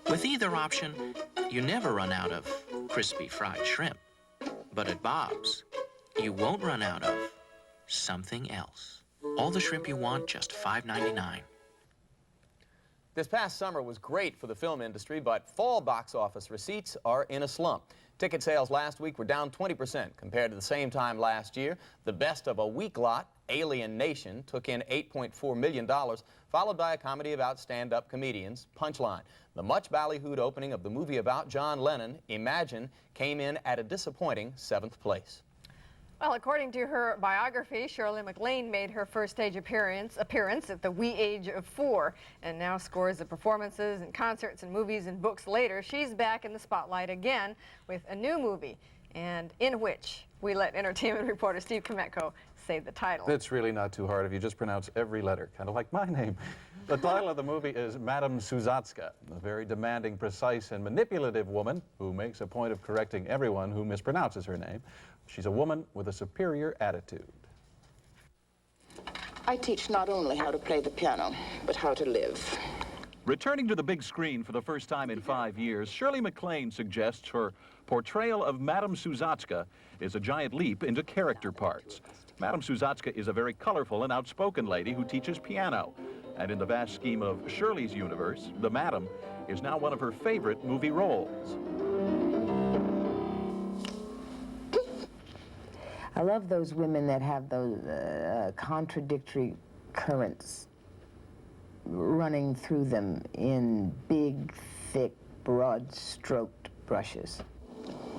With either option, you never run out of crispy fried shrimp. But at Bob's, you won't run out of something else. All the shrimp you want, just $5.99.
This past summer was great for the film industry, but fall box office receipts are in a slump. Ticket sales last week were down 20% compared to the same time last year. The best of a week lot, Alien Nation, took in $8.4 million, followed by a comedy about stand-up comedians, Punchline. The much ballyhooed opening of the movie about John Lennon, Imagine, came in at a disappointing 7th place.
Well, according to her biography, Shirley MacLaine made her first stage appearance at the wee age of 4, and now scores of performances and concerts and movies and books later, she's back in the spotlight again with a new movie, and in which we let entertainment reporter Steve Kometko say the title.
It's really not too hard if you just pronounce every letter, kind of like my name. The title of the movie is Madame Suzatska, a very demanding, precise, and manipulative woman who makes a point of correcting everyone who mispronounces her name. She's a woman with a superior attitude.
I teach not only how to play the piano, but how to live.
Returning to the big screen for the first time in 5 years, Shirley MacLaine suggests her portrayal of Madame Suzatska is a giant leap into character parts. Madame Suzatska is a very colorful and outspoken lady who teaches piano. And in the vast scheme of Shirley's universe, the Madam is now one of her favorite movie roles.
I love those women that have those contradictory currents running through them in big, thick, broad-stroked brushes.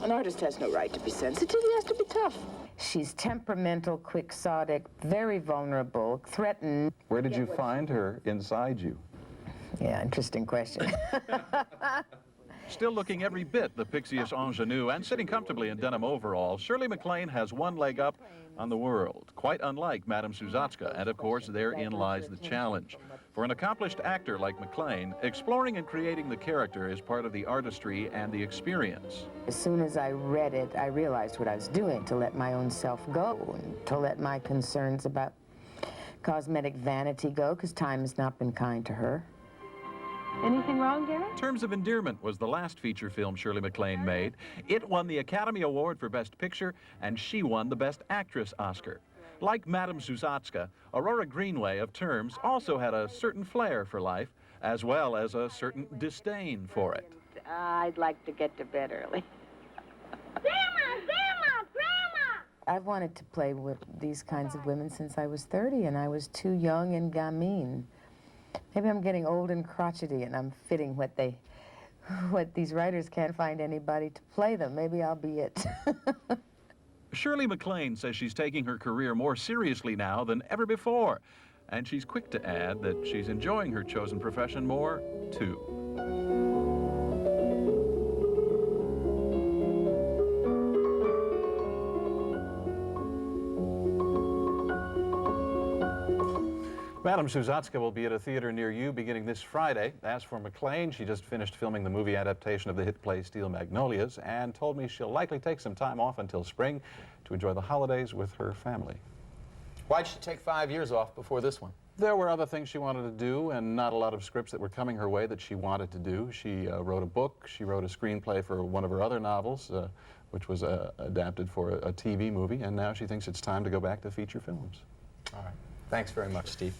An artist has no right to be sensitive. He has to be tough.
She's temperamental, quixotic, very vulnerable, threatened.
Where did you find her inside you?
Yeah, interesting question.
Still looking every bit the pixie-ish ingenue and sitting comfortably in denim overalls, Shirley MacLaine has one leg up on the world, quite unlike Madame Suzatska, and of course therein lies the challenge. For an accomplished actor like MacLaine, exploring and creating the character is part of the artistry and the experience.
As soon as I read it, I realized what I was doing, to let my own self go, and to let my concerns about cosmetic vanity go, because time has not been kind to her.
Anything wrong, Gary?
Terms of Endearment was the last feature film Shirley MacLaine made. It won the Academy Award for Best Picture, and she won the Best Actress Oscar. Like Madame Suzatska, Aurora Greenway of Terms also had a certain flair for life, as well as a certain disdain for it.
I'd like to get to bed early.
I've wanted to play with these kinds of women since I was 30, and I was too young and gamine. Maybe I'm getting old and crotchety, and I'm fitting what these writers can't find anybody to play them. Maybe I'll be it.
Shirley MacLaine says she's taking her career more seriously now than ever before, and she's quick to add that she's enjoying her chosen profession more, too.
Madam Suzatska will be at a theater near you beginning this Friday. As for McLean, she just finished filming the movie adaptation of the hit play Steel Magnolias and told me she'll likely take some time off until spring to enjoy the holidays with her family.
Why'd she take 5 years off before this one?
There were other things she wanted to do and not a lot of scripts that were coming her way that she wanted to do. She wrote a book, she wrote a screenplay for one of her other novels, which was adapted for a TV movie, and now she thinks it's time to go back to feature films.
All right. Thanks very much, Steve.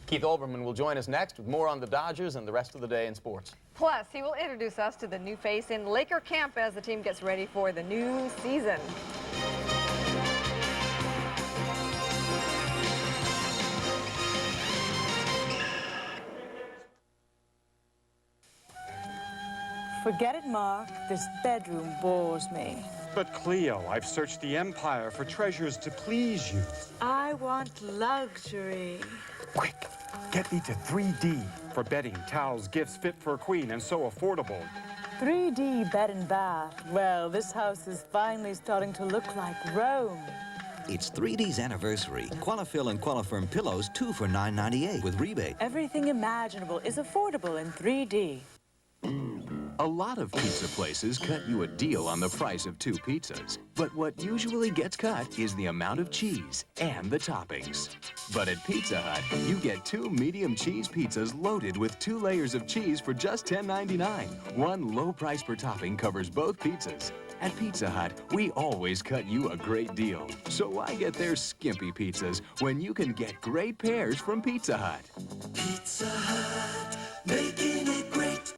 Keith Olbermann will join us next with more on the Dodgers and the rest of the day in sports.
Plus, he will introduce us to the new face in Laker camp as the team gets ready for the new season.
Forget it, Mark. This bedroom bores me.
But Cleo, I've searched the empire for treasures to please you.
I want luxury.
Quick, get me to 3D for bedding, towels, gifts fit for a queen and so affordable.
3D bed and bath. Well, this house is finally starting to look like Rome.
It's 3D's anniversary. Qualifill and Qualifirm pillows, 2 for $9.98 with rebate.
Everything imaginable is affordable in 3D.
A lot of pizza places cut you a deal on the price of 2 pizzas. But what usually gets cut is the amount of cheese and the toppings. But at Pizza Hut, you get 2 medium cheese pizzas loaded with 2 layers of cheese for just $10.99. One low price per topping covers both pizzas. At Pizza Hut, we always cut you a great deal. So why get their skimpy pizzas when you can get great pairs from Pizza Hut?
Pizza Hut, making it great.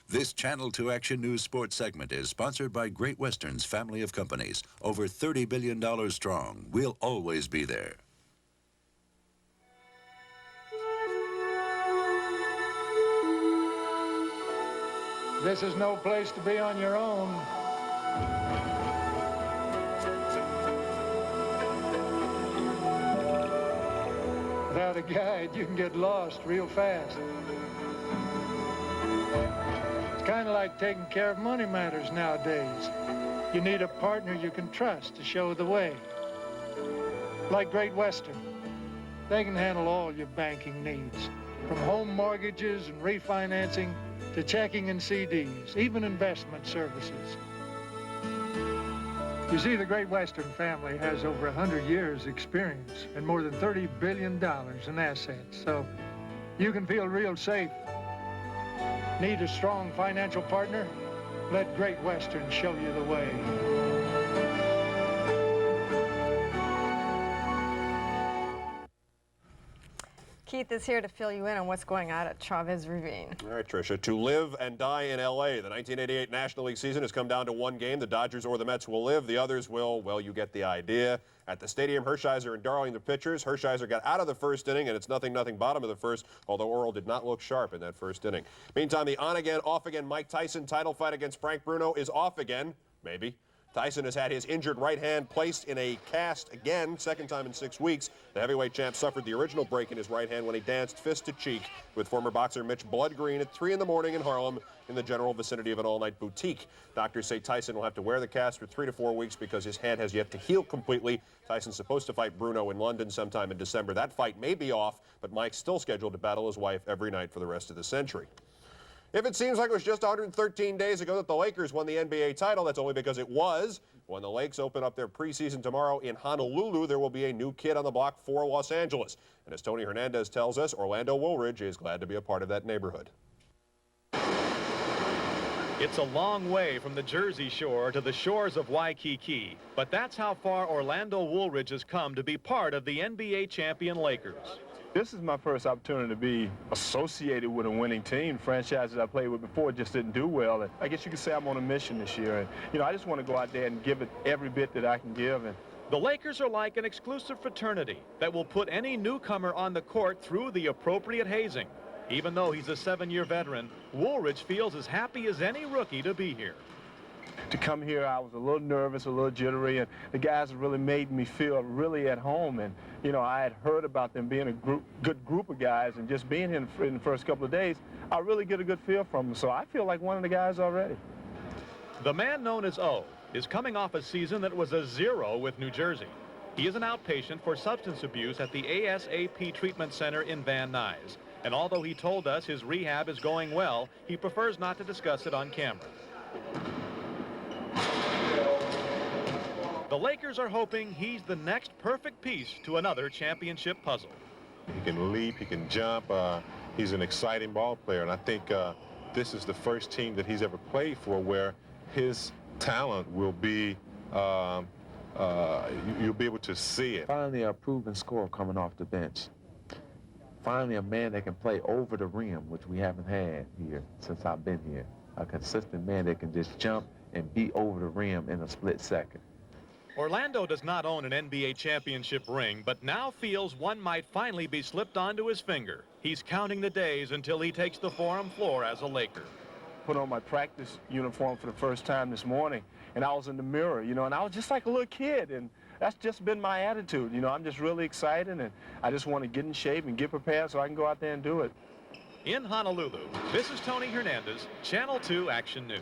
This Channel 2 Action News Sports segment is sponsored by Great Western's family of companies. Over $30 billion strong. We'll always be there.
This is no place to be on your own. Without a guide, you can get lost real fast. Kind of like taking care of money matters nowadays. You need a partner you can trust to show the way. Like Great Western. They can handle all your banking needs, from home mortgages and refinancing to checking and CDs, even investment services. You see, the Great Western family has over 100 years experience and more than $30 billion in assets, so you can feel real safe. Need a strong financial partner? Let Great Western show you the way.
Keith is here to fill you in on what's going on at Chavez Ravine.
All right, Tricia. To live and die in L.A. The 1988 National League season has come down to one game. The Dodgers or the Mets will live. The others will, well, you get the idea. At the stadium, Hershiser and Darling, the pitchers. Hershiser got out of the first inning, and it's 0-0 bottom of the first, although Earl did not look sharp in that first inning. Meantime, the on-again, off-again Mike Tyson title fight against Frank Bruno is off again. Maybe. Tyson has had his injured right hand placed in a cast again, second time in 6 weeks. The heavyweight champ suffered the original break in his right hand when he danced fist to cheek with former boxer Mitch Bloodgreen at 3 in the morning in Harlem in the general vicinity of an all-night boutique. Doctors say Tyson will have to wear the cast for 3 to 4 weeks because his hand has yet to heal completely. Tyson's supposed to fight Bruno in London sometime in December. That fight may be off, but Mike's still scheduled to battle his wife every night for the rest of the century. If it seems like it was just 113 days ago that the Lakers won the NBA title, that's only because it was. When the Lakes open up their preseason tomorrow in Honolulu, there will be a new kid on the block for Los Angeles. And as Tony Hernandez tells us, Orlando Woolridge is glad to be a part of that neighborhood.
It's a long way from the Jersey Shore to the shores of Waikiki, but that's how far Orlando Woolridge has come to be part of the NBA champion Lakers.
This is my first opportunity to be associated with a winning team. Franchises I played with before just didn't do well. And I guess you could say I'm on a mission this year. And, you know, I just want to go out there and give it every bit that I can give. And
the Lakers are like an exclusive fraternity that will put any newcomer on the court through the appropriate hazing. Even though he's a 7-year veteran, Woolridge feels as happy as any rookie to be here.
To come here, I was a little nervous, a little jittery, and the guys really made me feel really at home. And, you know, I had heard about them being a good group of guys, and just being here in the first couple of days, I really get a good feel from them. So I feel like one of the guys already.
The man known as O is coming off a season that was a 0 with New Jersey. He is an outpatient for substance abuse at the ASAP Treatment Center in Van Nuys. And although he told us his rehab is going well, he prefers not to discuss it on camera. The Lakers are hoping he's the next perfect piece to another championship puzzle.
He can leap, he can jump, he's an exciting ball player, and I think this is the first team that he's ever played for where his talent will be, you'll be able to see it.
Finally, a proven scorer coming off the bench. Finally, a man that can play over the rim, which we haven't had here since I've been here. A consistent man that can just jump and be over the rim in a split second.
Orlando does not own an NBA championship ring, but now feels one might finally be slipped onto his finger. He's counting the days until he takes the Forum floor as a Laker.
Put on my practice uniform for the first time this morning, and I was in the mirror, you know, and I was just like a little kid, and that's just been my attitude. You know, I'm just really excited, and I just want to get in shape and get prepared so I can go out there and do it.
In Honolulu, this is Tony Hernandez, Channel 2 Action News.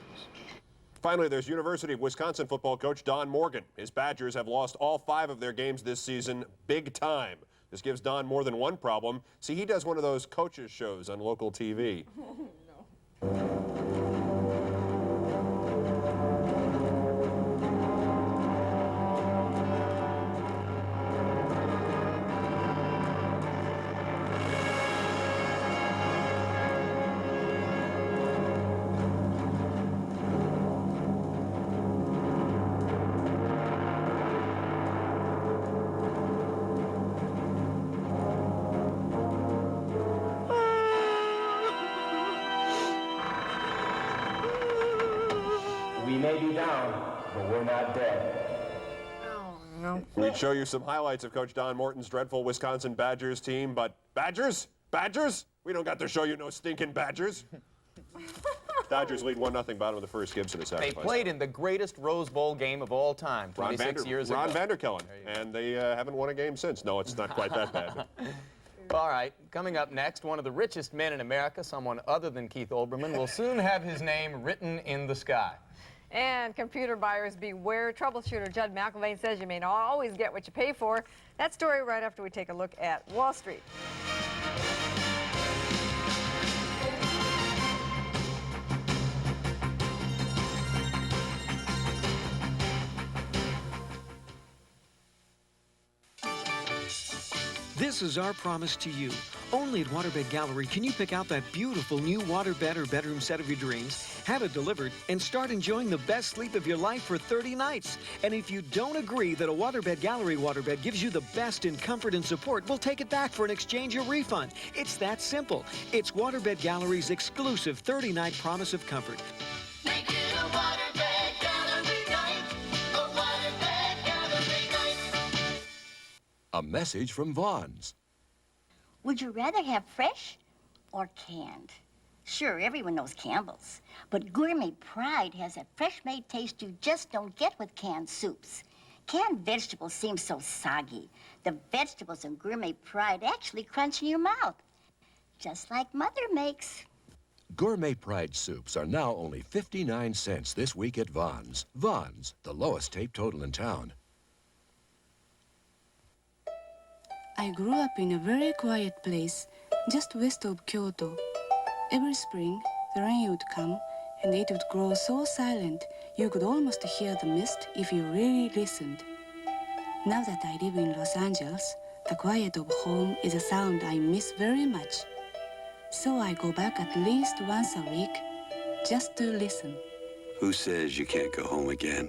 Finally, there's University of Wisconsin football coach Don Morgan. His Badgers have lost all 5 of their games this season big time. This gives Don more than one problem. See, he does one of those coaches shows on local TV.
We may be down, but we're not dead.
Oh, no.
We'd show you some highlights of Coach Don Morton's dreadful Wisconsin Badgers team, but Badgers? Badgers? We don't got to show you no stinking Badgers. Dodgers lead 1-0 bottom of the first. Gibson is
They
sacrificed.
played in the greatest Rose Bowl game of all time, 26 years ago.
Ron Vanderkellen, and they haven't won a game since. No, it's not quite that bad.
All right, coming up next, one of the richest men in America, someone other than Keith Olbermann, will soon have his name written in the sky.
And computer buyers beware. Troubleshooter Judd McElvain says you may not always get what you pay for. That story right after we take a look at Wall Street.
This is our promise to you. Only at Waterbed Gallery can you pick out that beautiful new waterbed or bedroom set of your dreams, have it delivered, and start enjoying the best sleep of your life for 30 nights. And if you don't agree that a Waterbed Gallery waterbed gives you the best in comfort and support, we'll take it back for an exchange or refund. It's that simple. It's Waterbed Gallery's exclusive 30-night promise of comfort.
Make it a Waterbed Gallery night. A Waterbed Gallery night.
A message from Vaughn's.
Would you rather have fresh or canned? Sure, everyone knows Campbell's, but Gourmet Pride has a fresh-made taste you just don't get with canned soups. Canned vegetables seem so soggy. The vegetables in Gourmet Pride actually crunch in your mouth, just like Mother makes.
Gourmet Pride soups are now only 59 cents this week at Vaughn's. Vaughn's, the lowest tape total in town.
I grew up in a very quiet place, just west of Kyoto. Every spring, the rain would come, and it would grow so silent, you could almost hear the mist if you really listened. Now that I live in Los Angeles, the quiet of home is a sound I miss very much. So I go back at least once a week, just to listen.
Who says you can't go home again?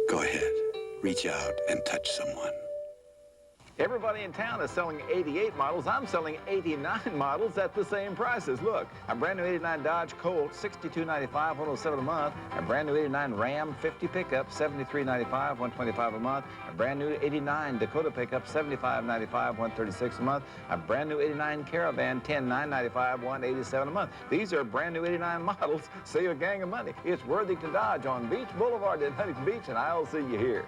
Go ahead, reach out and touch someone.
Everybody in town is selling 88 models. I'm selling 89 models at the same prices. Look, a brand new 89 Dodge Colt, $62.95, $107 a month. A brand new 89 Ram 50 pickup, $73.95, $125 a month. A brand new 89 Dakota pickup, $75.95, $136 a month. A brand new 89 Caravan, $10,995, $187 a month. These are brand new 89 models. Save a gang of money. It's worthy to Dodge on Beach Boulevard in Huntington Beach, and I'll see you here.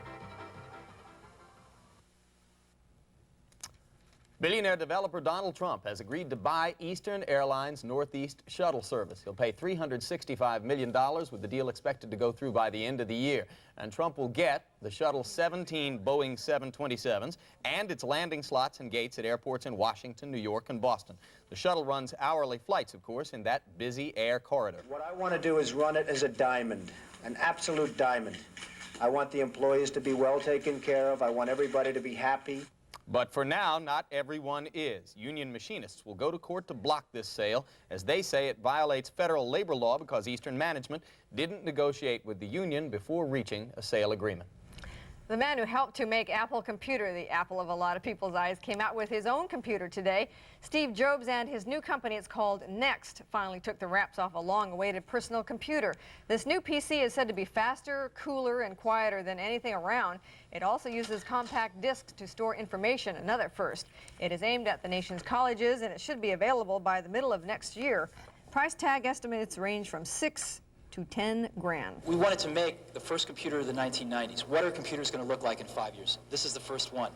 Billionaire developer Donald Trump has agreed to buy Eastern Airlines Northeast shuttle service. He'll pay $365 million, with the deal expected to go through by the end of the year. And Trump will get the shuttle's 17 Boeing 727s and its landing slots and gates at airports in Washington, New York, and Boston. The shuttle runs hourly flights, of course, in that busy air corridor.
What I want to do is run it as a diamond, an absolute diamond. I want the employees to be well taken care of. I want everybody to be happy.
But for now, not everyone is. Union machinists will go to court to block this sale, as they say it violates federal labor law because Eastern management didn't negotiate with the union before reaching a sale agreement.
The man who helped to make Apple Computer the apple of a lot of people's eyes came out with his own computer today. Steve Jobs and his new company, it's called Next, finally took the wraps off a long-awaited personal computer. This new PC is said to be faster, cooler, and quieter than anything around. It also uses compact discs to store information, another first. It is aimed at the nation's colleges, and it should be available by the middle of next year. Price tag estimates range from $6,000 to $10,000.
We wanted to make the first computer of the 1990s. What are computers going to look like in 5 years? This is the first one.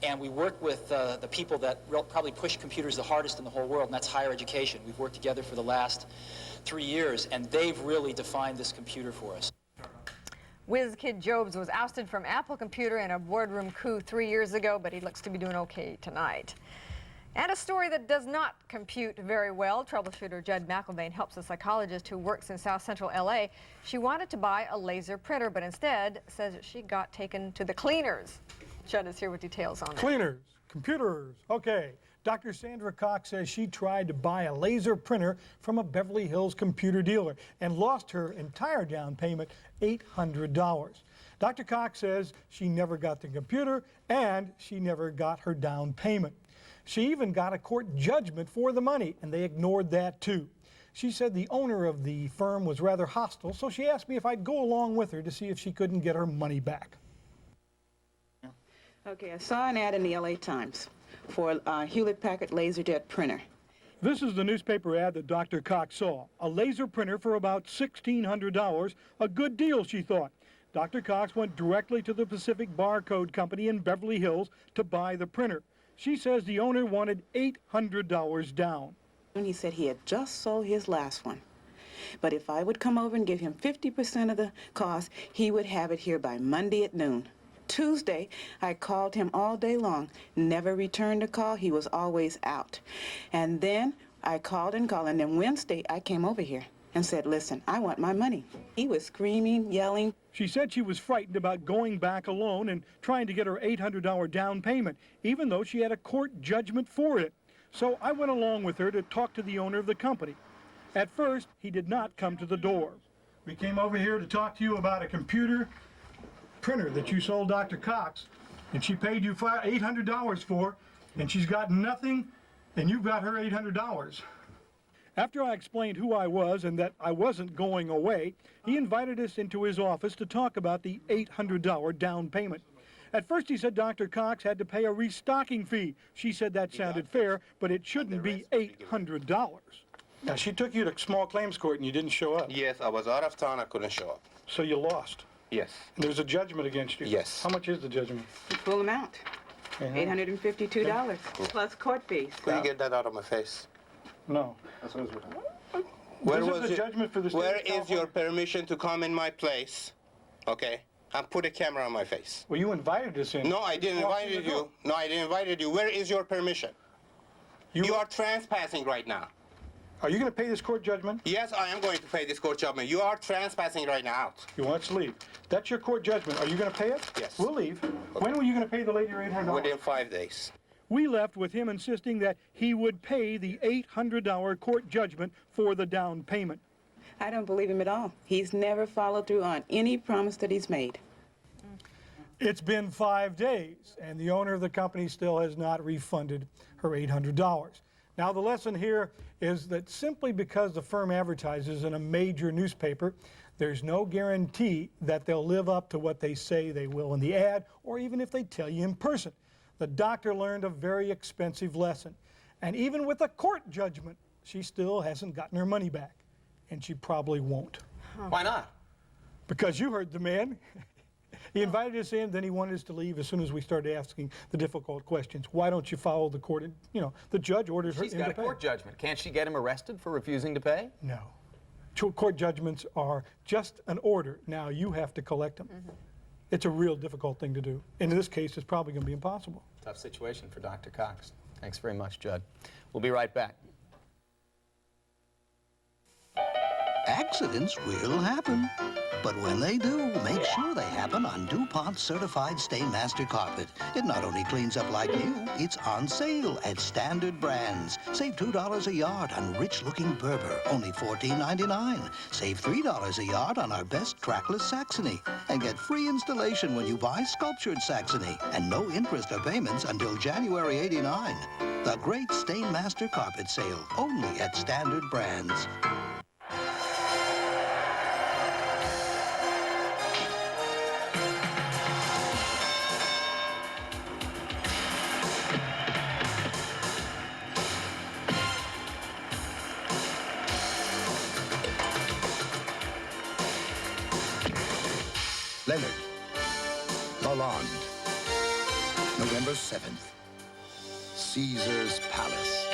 And we work with the people that probably push computers the hardest in the whole world, and that's higher education. We've worked together for the last 3 years, and they've really defined this computer for us.
Whiz Kid Jobs was ousted from Apple Computer in a boardroom coup 3 years ago, but he looks to be doing okay tonight. And a story that does not compute very well. Troubleshooter Judd McElvain helps a psychologist who works in South Central LA. She wanted to buy a laser printer, but instead says that she got taken to the cleaners. Judd is here with details on that.
Cleaners, computers, okay. Dr. Sandra Cox says she tried to buy a laser printer from a Beverly Hills computer dealer and lost her entire down payment, $800. Dr. Cox says she never got the computer and she never got her down payment. She even got a court judgment for the money, and they ignored that too. She said the owner of the firm was rather hostile, so she asked me if I'd go along with her to see if she couldn't get her money back.
Okay, I saw an ad in the LA Times for a Hewlett-Packard LaserJet printer.
This is the newspaper ad that Dr. Cox saw. A laser printer for about $1,600, a good deal, she thought. Dr. Cox went directly to the Pacific Barcode Company in Beverly Hills to buy the printer. She says the owner wanted $800 down.
And he said he had just sold his last one. But if I would come over and give him 50% of the cost, he would have it here by Monday at noon. Tuesday, I called him all day long, never returned a call. He was always out. And then I called, and then Wednesday I came over here and said, listen, I want my money. He was screaming, yelling.
She said she was frightened about going back alone and trying to get her $800 down payment, even though she had a court judgment for it. So I went along with her to talk to the owner of the company. At first, he did not come to the door. We came over here to talk to you about a computer printer that you sold Dr. Cox, and she paid you $800 for, and she's got nothing, and you've got her $800. After I explained who I was and that I wasn't going away, he invited us into his office to talk about the $800 down payment. At first he said Dr. Cox had to pay a restocking fee. She said that sounded fair, but it shouldn't be $800. Now, she took you to small claims court and you didn't show up.
Yes, I was out of town. I couldn't show up.
So you lost?
Yes.
There's a judgment against you?
Yes.
How much is the judgment?
The full amount, $852, plus court fees.
Could you get that out of my face?
No.
Where
This is
was
the
your,
judgment for the state
where
of
is
California.
your permission to come in my place, okay, and put a camera on my face?
Well, you invited us in.
No, I didn't invite you. No, I didn't invite you. Where is your permission? You are trespassing right now.
Are you going to pay this court judgment?
Yes, I am going to pay this court judgment. You are trespassing right now.
You want us to leave. That's your court judgment. Are you going to pay it?
Yes.
We'll leave. When were you going to pay the lady your $800?
Within 5 days.
We left with him insisting that he would pay the $800 court judgment for the down payment.
I don't believe him at all. He's never followed through on any promise that he's made.
It's been 5 days, and the owner of the company still has not refunded her $800. Now, the lesson here is that simply because the firm advertises in a major newspaper, there's no guarantee that they'll live up to what they say they will in the ad, or even if they tell you in person. The doctor learned a very expensive lesson. And even with a court judgment, she still hasn't gotten her money back. And she probably won't.
Why not?
Because you heard the man. He invited us in, then he wanted us to leave as soon as we started asking the difficult questions. Why don't you follow the court? You know, the judge ordered her to pay.
She's got a court judgment. Can't she get him arrested for refusing to pay?
No. Court judgments are just an order. Now you have to collect them. It's a real difficult thing to do. And in this case, it's probably going to be impossible.
Tough situation for Dr. Cox. Thanks very much, Judd. We'll be right back.
Accidents will happen. But when they do, make sure they happen on DuPont Certified Stainmaster Carpet. It not only cleans up like new, it's on sale at standard brands. Save $2 a yard on rich-looking Berber, only $14.99. Save $3 a yard on our best trackless Saxony. And get free installation when you buy sculptured Saxony. And no interest or payments until January '89. The great Stainmaster Carpet sale, only at standard brands.
Leonard, Lalonde, November 7th. Caesar's Palace.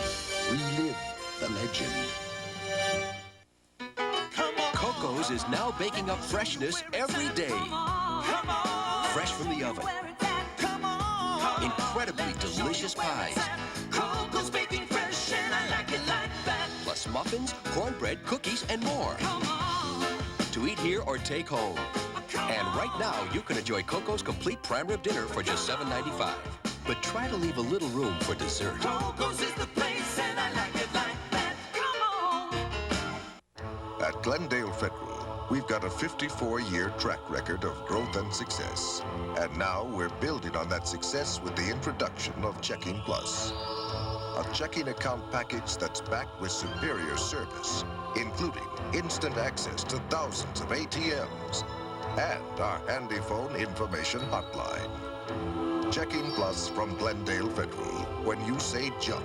Relive the legend.
Coco's is now baking up freshness every day. Fresh from the oven. Incredibly delicious pies.
Coco's baking fresh and I like it like that.
Plus muffins, cornbread, cookies, and more. To eat here or take home. And right now, you can enjoy Coco's complete prime rib dinner for just $7.95. But try to leave a little room for dessert.
Coco's is the place and I like it like that. Come on.
At Glendale Federal, we've got a 54-year track record of growth and success. And now we're building on that success with the introduction of Checking Plus. A checking account package that's backed with superior service, including instant access to thousands of ATMs and our handy phone information hotline. Checking Plus from Glendale Federal. When you say jump,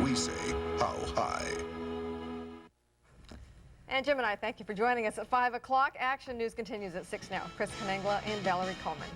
we say how high.
And Jim and I thank you for joining us at 5 o'clock. Action News continues at 6 now. Chris Kanengla and Valerie Coleman.